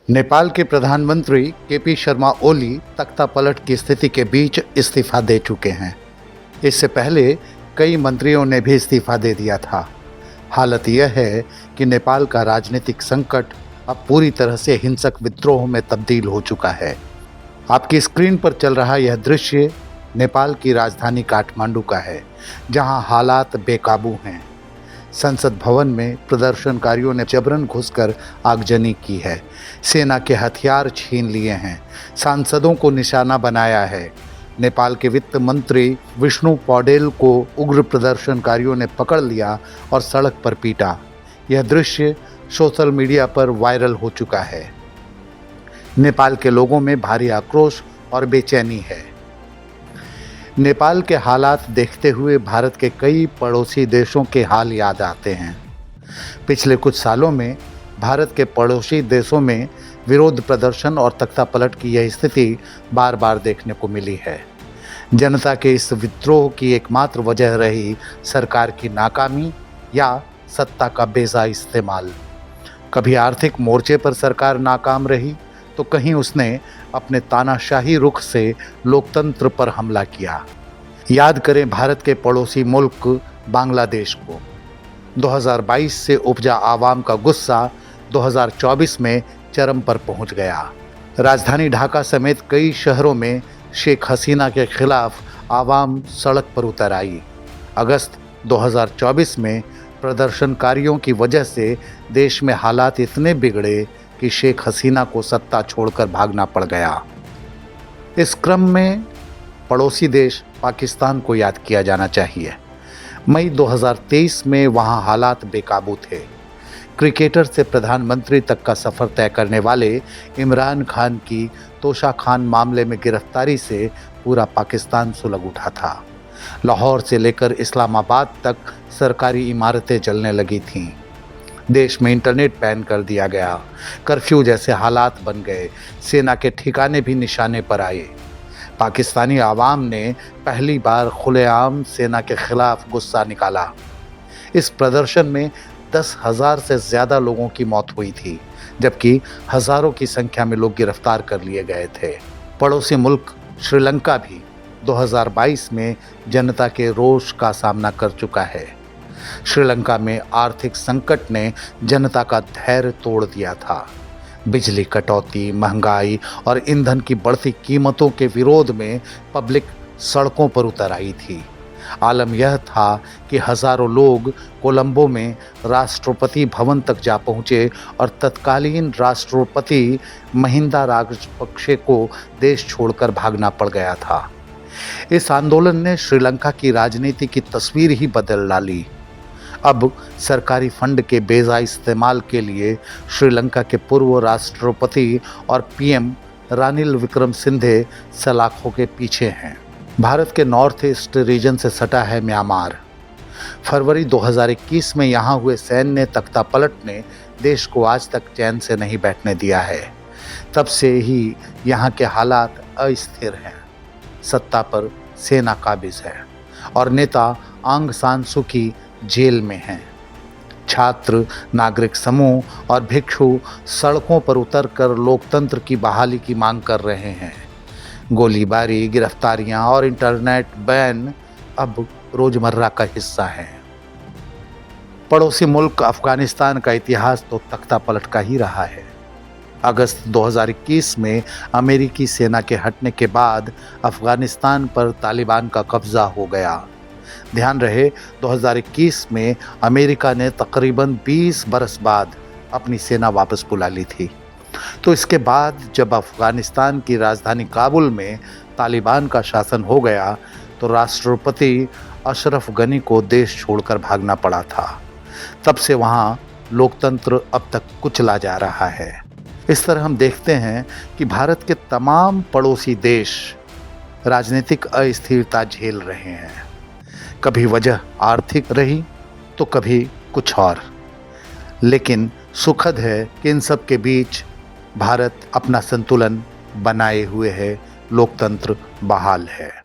नेपाल के प्रधानमंत्री केपी शर्मा ओली तख्तापलट की स्थिति के बीच इस्तीफा दे चुके हैं। इससे पहले कई मंत्रियों ने भी इस्तीफा दे दिया था। हालत यह है कि नेपाल का राजनीतिक संकट अब पूरी तरह से हिंसक विद्रोह में तब्दील हो चुका है। आपकी स्क्रीन पर चल रहा यह दृश्य नेपाल की राजधानी काठमांडू का है, जहां हालात बेकाबू हैं। संसद भवन में प्रदर्शनकारियों ने जबरन घुसकर आगजनी की है, सेना के हथियार छीन लिए हैं, सांसदों को निशाना बनाया है। नेपाल के वित्त मंत्री विष्णु पौडेल को उग्र प्रदर्शनकारियों ने पकड़ लिया और सड़क पर पीटा। यह दृश्य सोशल मीडिया पर वायरल हो चुका है। नेपाल के लोगों में भारी आक्रोश और बेचैनी है। नेपाल के हालात देखते हुए भारत के कई पड़ोसी देशों के हाल याद आते हैं। पिछले कुछ सालों में भारत के पड़ोसी देशों में विरोध प्रदर्शन और तख्तापलट की यह स्थिति बार बार देखने को मिली है। जनता के इस विद्रोह की एकमात्र वजह रही सरकार की नाकामी या सत्ता का बेजा इस्तेमाल। कभी आर्थिक मोर्चे पर सरकार नाकाम रही तो कहीं उसने अपने तानाशाही रुख से लोकतंत्र पर हमला किया। याद करें भारत के पड़ोसी मुल्क बांग्लादेश को। 2022 से उपजा आवाम का गुस्सा 2024 में चरम पर पहुंच गया। राजधानी ढाका समेत कई शहरों में शेख हसीना के खिलाफ आवाम सड़क पर उतर आई। अगस्त 2024 में प्रदर्शनकारियों की वजह से देश में हालात इतने बिगड़े कि शेख हसीना को सत्ता छोड़कर भागना पड़ गया। इस क्रम में पड़ोसी देश पाकिस्तान को याद किया जाना चाहिए। मई 2023 में वहां हालात बेकाबू थे। क्रिकेटर से प्रधानमंत्री तक का सफर तय करने वाले इमरान खान की तोशा खान मामले में गिरफ्तारी से पूरा पाकिस्तान सुलग उठा था। लाहौर से लेकर इस्लामाबाद तक सरकारी इमारतें जलने लगी थीं। देश में इंटरनेट बैन कर दिया गया। कर्फ्यू जैसे हालात बन गए। सेना के ठिकाने भी निशाने पर आए। पाकिस्तानी आवाम ने पहली बार खुलेआम सेना के खिलाफ गुस्सा निकाला। इस प्रदर्शन में 10,000 से ज़्यादा लोगों की मौत हुई थी, जबकि हज़ारों की संख्या में लोग गिरफ्तार कर लिए गए थे। पड़ोसी मुल्क श्रीलंका भी 2022 में जनता के रोष का सामना कर चुका है। श्रीलंका में आर्थिक संकट ने जनता का धैर्य तोड़ दिया था। बिजली कटौती, महंगाई और ईंधन की बढ़ती कीमतों के विरोध में पब्लिक सड़कों पर उतर आई थी। आलम यह था कि हजारों लोग कोलंबो में राष्ट्रपति भवन तक जा पहुंचे और तत्कालीन राष्ट्रपति महिंदा राजपक्षे को देश छोड़कर भागना पड़ गया था। इस आंदोलन ने श्रीलंका की राजनीति की तस्वीर ही बदल डाली। अब सरकारी फंड के बेजा इस्तेमाल के लिए श्रीलंका के पूर्व राष्ट्रपति और पीएम रानिल विक्रमसिंघे सलाखों के पीछे हैं। भारत के नॉर्थ ईस्ट रीजन से सटा है म्यांमार। फरवरी 2021 में यहाँ हुए सैन्य तख्तापलट ने देश को आज तक चैन से नहीं बैठने दिया है। तब से ही यहाँ के हालात अस्थिर हैं। सत्ता पर सेना काबिज है और नेता आंग सान सू की जेल में हैं। छात्र, नागरिक समूह और भिक्षु सड़कों पर उतरकर लोकतंत्र की बहाली की मांग कर रहे हैं। गोलीबारी, गिरफ्तारियां और इंटरनेट बैन अब रोजमर्रा का हिस्सा है। पड़ोसी मुल्क अफगानिस्तान का इतिहास तो तख्तापलट का ही रहा है। अगस्त 2021 में अमेरिकी सेना के हटने के बाद अफगानिस्तान पर तालिबान का कब्जा हो गया। ध्यान रहे, 2021 में अमेरिका ने तकरीबन 20 बरस बाद अपनी सेना वापस बुला ली थी। तो इसके बाद जब अफगानिस्तान की राजधानी काबुल में तालिबान का शासन हो गया तो राष्ट्रपति अशरफ गनी को देश छोड़कर भागना पड़ा था। तब से वहाँ लोकतंत्र अब तक कुचला जा रहा है। इस तरह हम देखते हैं कि भारत के तमाम पड़ोसी देश राजनीतिक अस्थिरता झेल रहे हैं। कभी वजह आर्थिक रही तो कभी कुछ और, लेकिन सुखद है कि इन सब के बीच भारत अपना संतुलन बनाए हुए है, लोकतंत्र बहाल है।